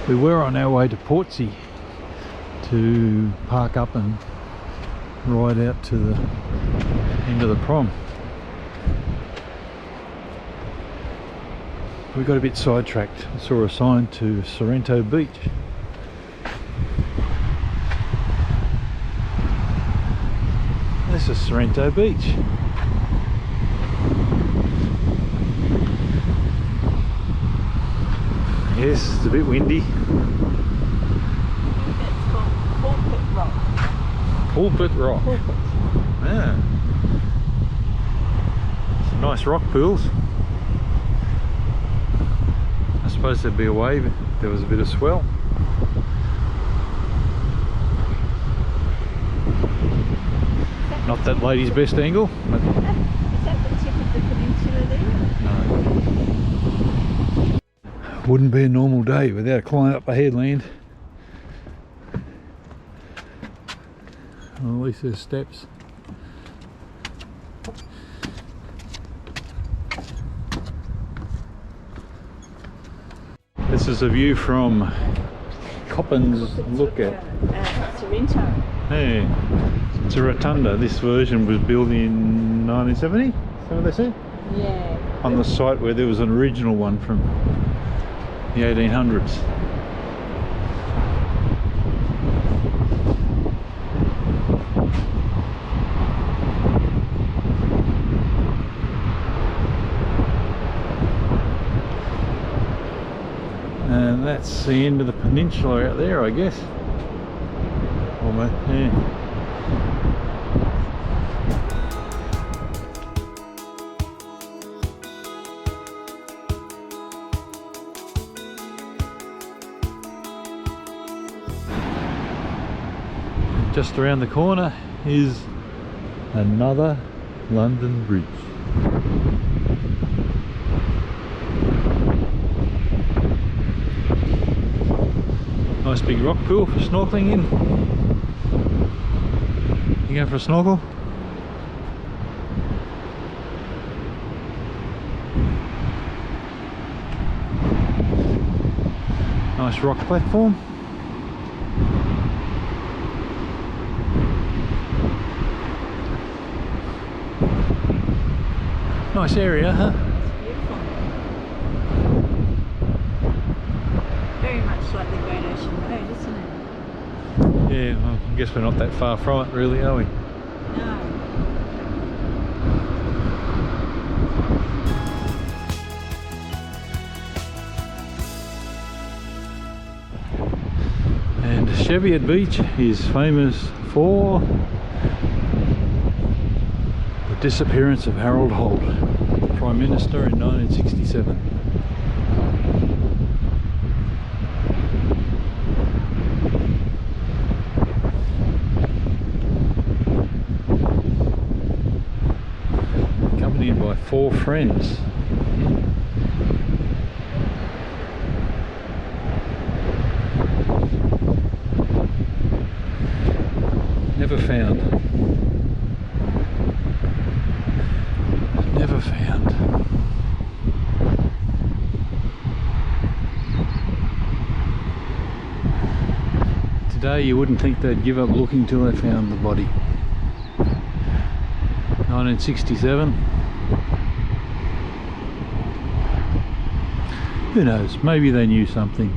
We were on our way to Portsea to park up and ride out to the end of the prom. We got a bit sidetracked. I saw a sign to Sorrento Beach. This is Sorrento Beach. Yes, it's a bit windy. It's called Pulpit Rock. Pulpit Rock. Pulpit. Yeah. Some nice rock pools. I suppose there'd be a wave if there was a bit of swell. Not that lady's best angle, but Is that the tip of the peninsula there? no. Wouldn't be a normal day without climbing up a headland. Well, at least there's steps. This is a view from Coppin's Lookout. Sorrento. Hey, it's a rotunda. This version was built in 1970. Is that what they said? Yeah. On the site where there was an original one from the 1800s. And that's the end of the peninsula out there, I guess. Almost, yeah. Just around the corner is another London Bridge. Nice big rock pool for snorkeling in. You going for a snorkel? Nice rock platform. Nice area, huh? It's beautiful. Very much like the Great Ocean Road, isn't it? Yeah, well, I guess we're not that far from it really, are we? No. And Cheviot Beach is famous for the disappearance of Harold Holt, Prime Minister in 1967. Accompanied by 4 friends. Never found. Never found. Today you wouldn't think they'd give up looking till they found the body. 1967. Who knows, maybe they knew something.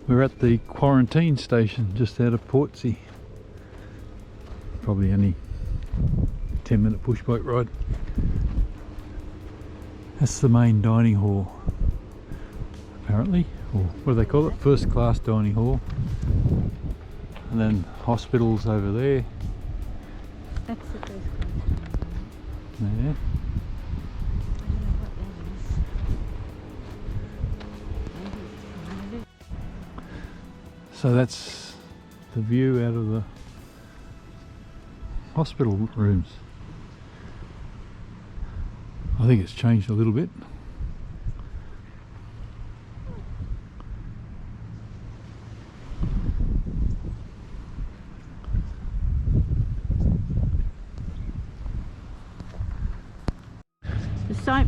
We're at the quarantine station just out of Portsea. Probably only 10-minute pushboat ride. That's the main dining hall, apparently, or what do they call it? First class dining hall. And then hospitals over there. That's the first class. Yeah. I don't know what that is. So that's the view out of the hospital rooms. I think it's changed a little bit.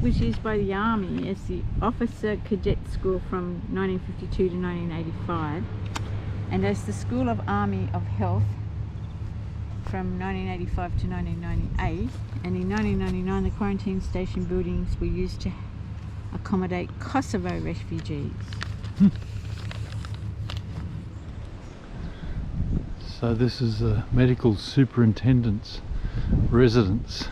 was used by the Army as the Officer Cadet School from 1952 to 1985 and as the School of Army of Health from 1985 to 1998, and in 1999 the quarantine station buildings were used to accommodate Kosovo refugees. So this is the medical superintendent's residence.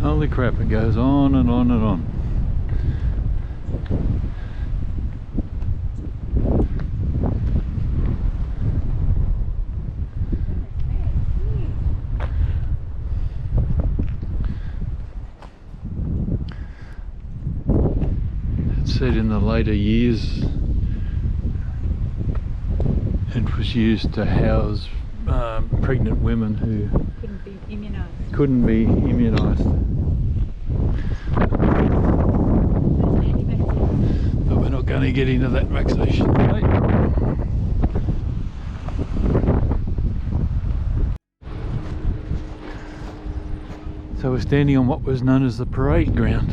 Holy crap, it goes on and on and on. It said in the later years it was used to house pregnant women who couldn't be immunised. But we're not going to get into that vaccination today. So we're standing on what was known as the parade ground,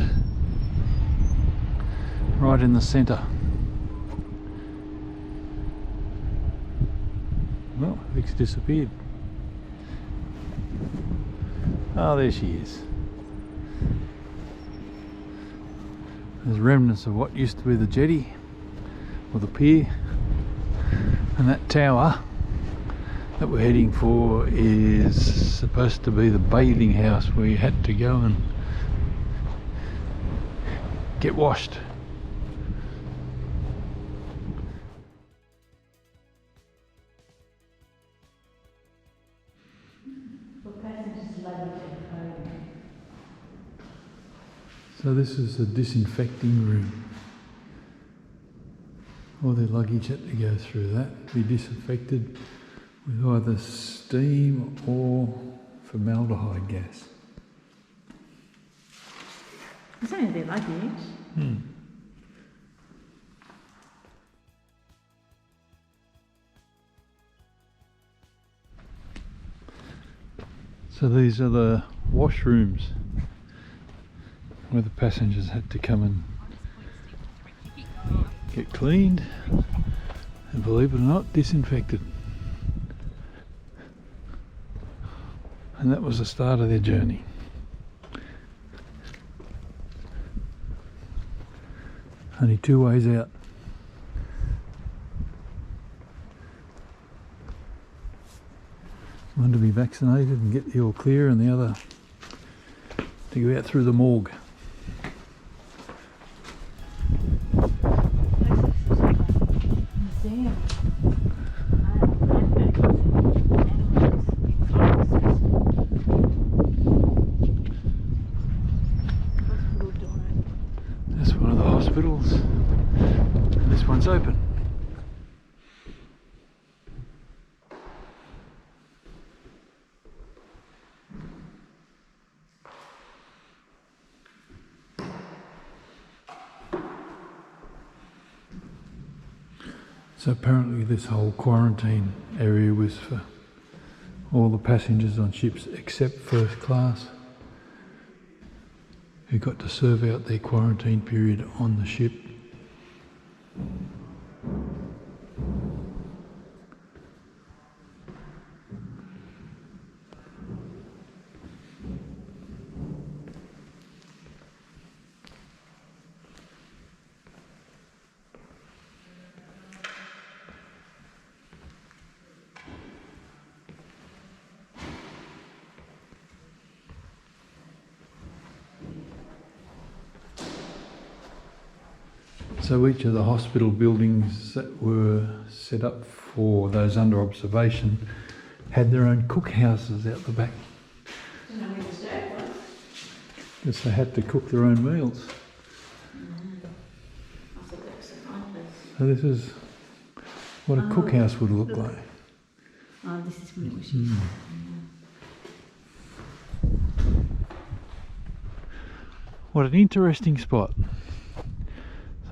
right in the centre. Well, Vic's disappeared. Oh, there she is. There's remnants of what used to be the jetty, or the pier, and that tower that we're heading for is supposed to be the bathing house where you had to go and get washed. So this is the disinfecting room. All their luggage had to go through that, be disinfected with either steam or formaldehyde gas. It's only their luggage. So these are the washrooms where the passengers had to come and get cleaned and, believe it or not, disinfected. And that was the start of their journey. Only two ways out. One to be vaccinated and get the all clear, and the other to go out through the morgue. That's one of the hospitals, and this one's open. So apparently this whole quarantine area was for all the passengers on ships except first class, who got to serve out their quarantine period on the ship. So each of the hospital buildings that were set up for those under observation had their own cookhouses out the back. Because they had to cook their own meals. So this is what a cookhouse would look like. Oh, this is when it was used. What an interesting spot.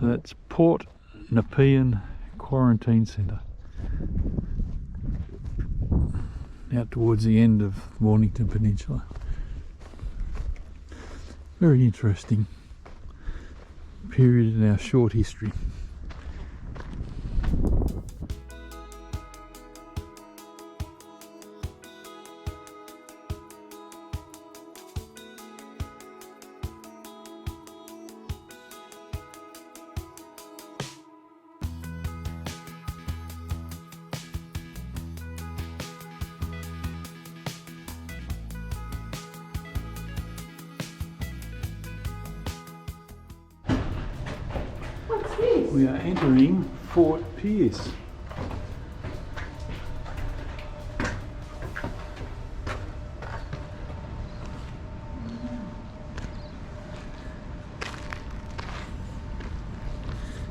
So that's Port Nepean Quarantine Centre. Out towards the end of Mornington Peninsula. Very interesting period in our short history. What's this? We are entering Fort Pierce.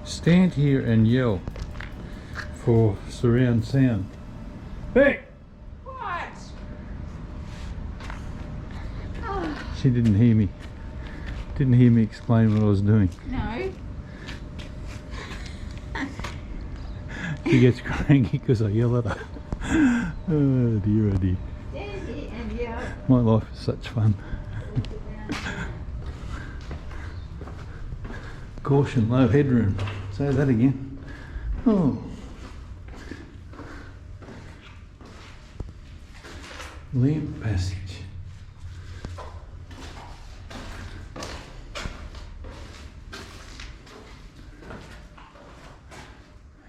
Stand here and yell for surround sound. Hey! What? Oh, She didn't hear me. Didn't hear me explain what I was doing. no. She gets cranky because I yell at her. Oh dear, oh dear. Stand here and yell. My life is such fun. Caution, low headroom. Say that again. Oh. Lamp passage.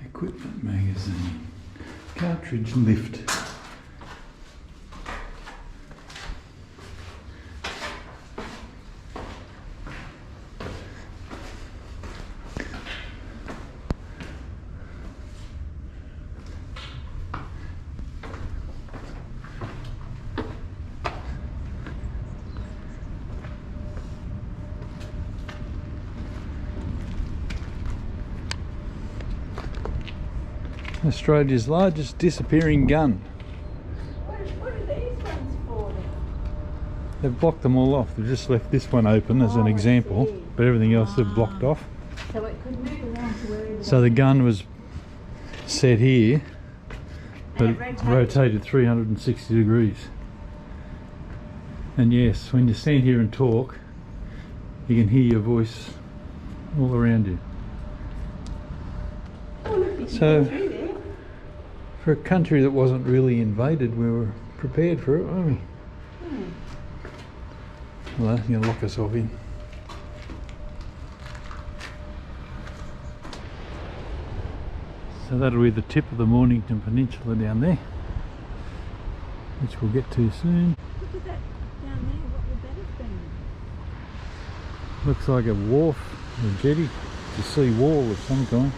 Equipment magazine. Cartridge lift. Australia's largest disappearing gun. What are these ones for then? They've blocked them all off. They've just left this one open as an Oh, I example, see. but everything else they've blocked Ah. off. So it could move around to wherever. So the gun was set here, but And it it rotated 360 degrees. And yes, when you stand here and talk, you can hear your voice all around you. Oh, look, you can So- go through there. For a country that wasn't really invaded, we were prepared for it, weren't we? Well, that's going to lock us off in. So that'll be the tip of the Mornington Peninsula down there, which we'll get to soon. Look at that down there. What would that have been? Looks like a wharf, a jetty, a sea wall of some kind.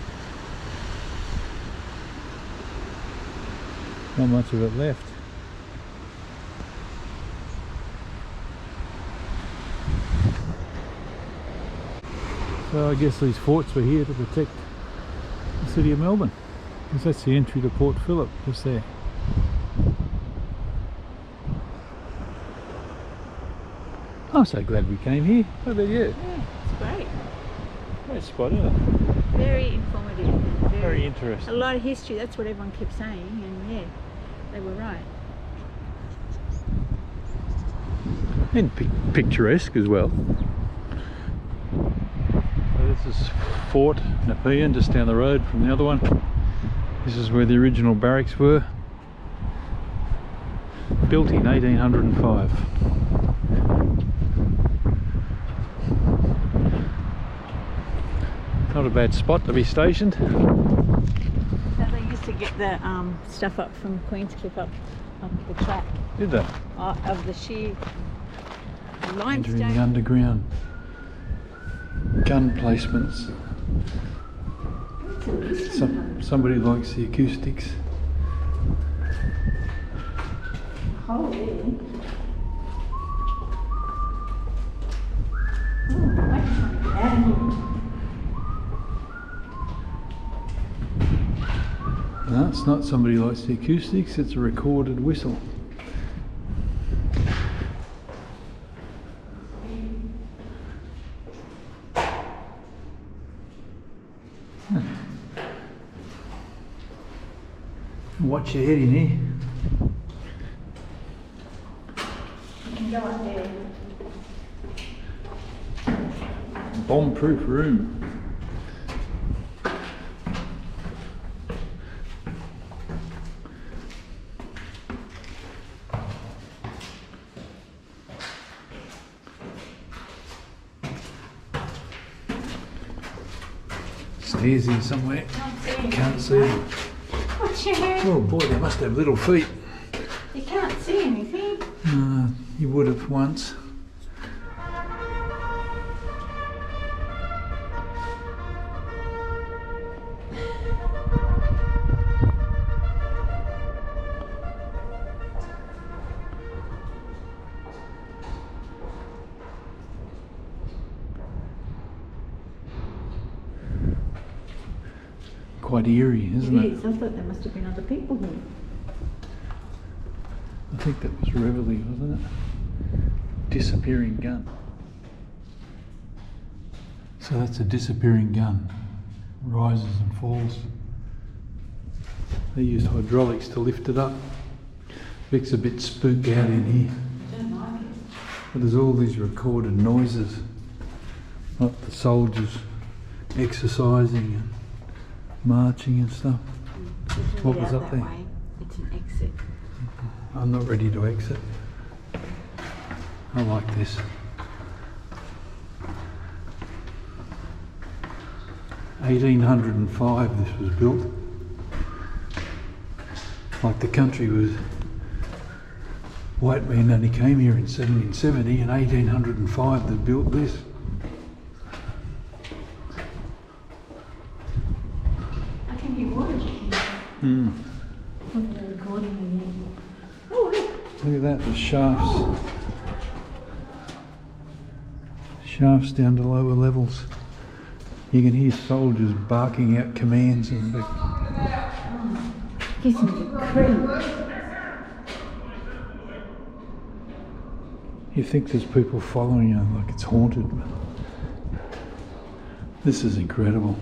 Not much of it left. So I guess these forts were here to protect the city of Melbourne, because that's the entry to Port Phillip, just there. I'm so glad we came here. What about you? Yeah, it's great. Great spot, isn't it? Very informative. Very A interesting. lot of history. That's what everyone kept saying, and yeah, they were right. And picturesque as well. So this is Fort Nepean, just down the road from the other one. This is where the original barracks were. Built in 1805. Not a bad spot to be stationed. So they used to get the stuff up from Queenscliff up the track Did they? of the sheer Entering the limestone. underground. Gun placements. Somebody likes the acoustics. Hole there. Oh, I just want to get out of here. No, it's It's not somebody likes the acoustics, it's a recorded whistle. Watch your head in here. You can go up there. Bomb-proof room. Stairs here somewhere. Can't see them. Watch your head. Oh boy, they must have little feet. You can't see anything. You would have once. Quite eerie, isn't it? It is. I thought there must have been other people here. I think that was Reveille, wasn't it? Disappearing gun. So that's a disappearing gun. Rises and falls. They used hydraulics to lift it up. Vic's a bit spooked out in here. I don't like it. But there's all these recorded noises. Like the soldiers exercising and marching and stuff. What was up there? Way. It's an exit. I'm not ready to exit. I like this. 1805 this was built. Like the country was, white men only came here in 1770, and 1805 they built this. I can hear water. Look at the recording again. Oh, look. Look at that, the shafts. Shafts down to lower levels. You can hear soldiers barking out commands and Gives me the creep. you think there's people following you like it's haunted. This is incredible.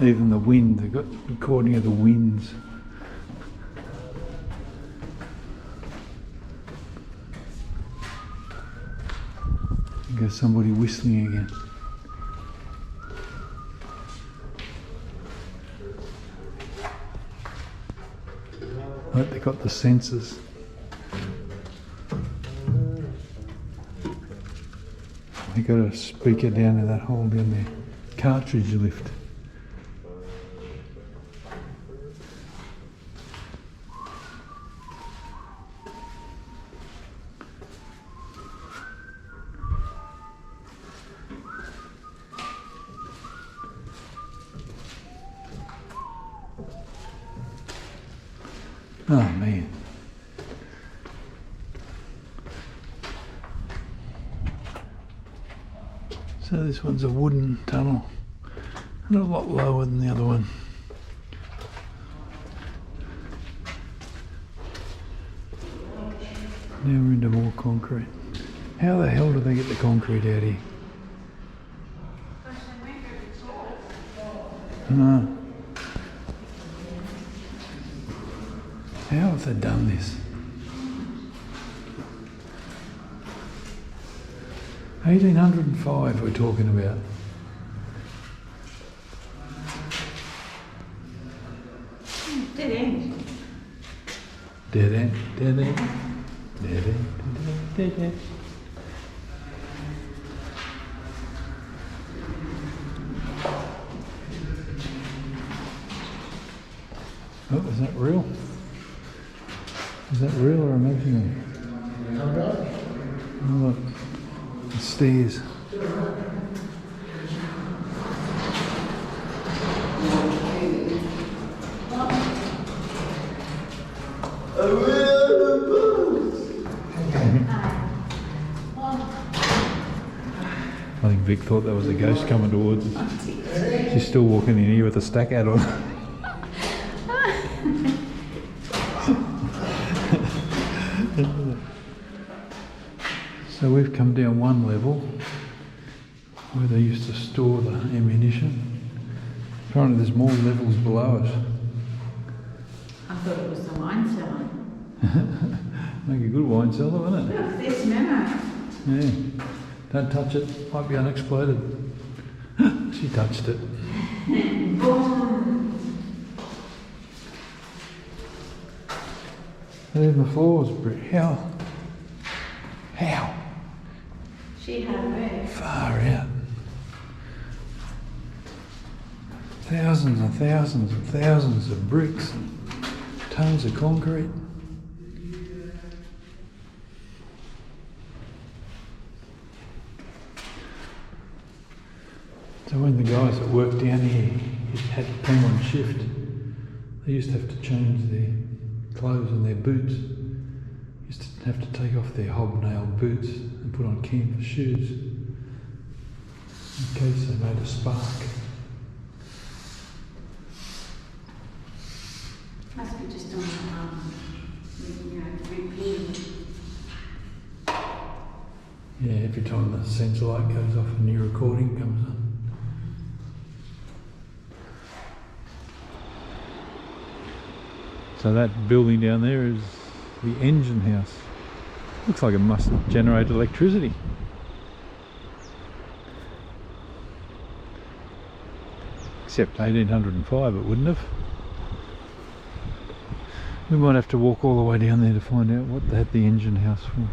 Even the wind, they've got recording of the winds. There's somebody whistling again. I hope they got the sensors. They got a speaker down in that hole down there. Cartridge lift. Oh man. So this one's a wooden tunnel and a lot lower than the other one. Now we're into more concrete. How the hell do they get the concrete out here? No. How have they done this? 1805 we're talking about. Dead end. Dead end, dead end, dead end, dead end. Oh, is that real? Is that real or imaginary? Oh, look, the stairs. I think Vic thought that was a ghost coming towards us. She's still walking in here with a stack hat on. So we've come down one level where they used to store the ammunition. Apparently there's more levels below us. I thought it was the wine cellar. Make a good wine cellar, wouldn't it? Look, there's Memo. Yeah. Don't touch it, might be unexploded. She touched it. Boom. And then the floor's brick. How? She had a move. Far out. Thousands and thousands and thousands of bricks and tons of concrete. So when the guys that worked down here had to come on shift, they used to have to change their clothes and their boots. Used to have to take off their hobnailed boots and put on canvas shoes in case they made a spark. Must be just on repeat. Yeah, every time the sensor light goes off, a new recording comes on. So that building down there is the engine house. Looks like it must generate electricity. Except 1805 it wouldn't have. We might have to walk all the way down there to find out what they had the engine house for.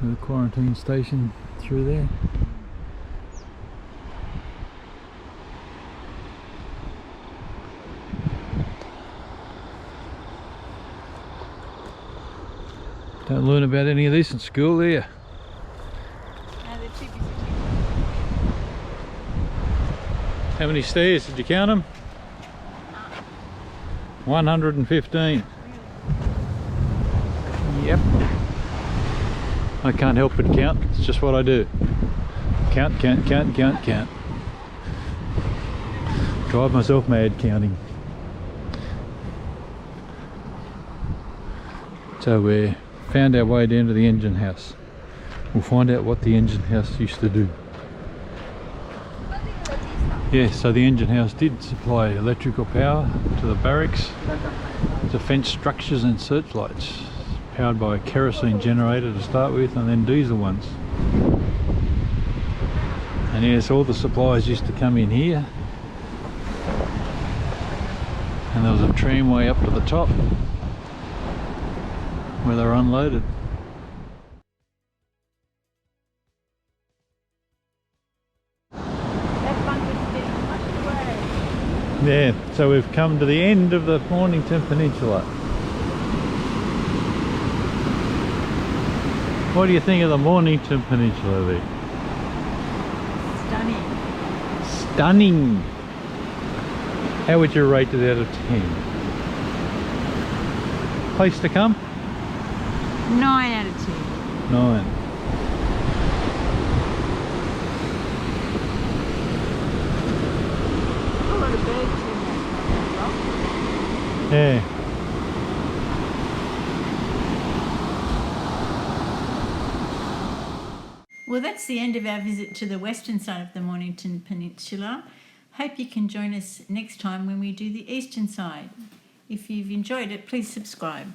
So the quarantine station through there. Don't learn about any of this in school, do you? How many stairs? Did you count them? 115. Yep. I can't help but count. It's just what I do. Count, count, count, count, count. Drive myself mad counting. So we found our way down to the engine house. We'll find out what the engine house used to do. Yeah, so the engine house did supply electrical power to the barracks, defence structures and searchlights, powered by a kerosene generator to start with and then diesel ones. And yes, all the supplies used to come in here, and there was a tramway up to the top where they were unloaded. Yeah, so we've come to the end of the Mornington Peninsula. What do you think of the Mornington Peninsula there? Stunning. Stunning! How would you rate it out of 10? Place to come? 9 out of 10. 9. A lot of birds in that. Yeah. Well, that's the end of our visit to the western side of the Mornington Peninsula. Hope you can join us next time when we do the eastern side. If you've enjoyed it, please subscribe.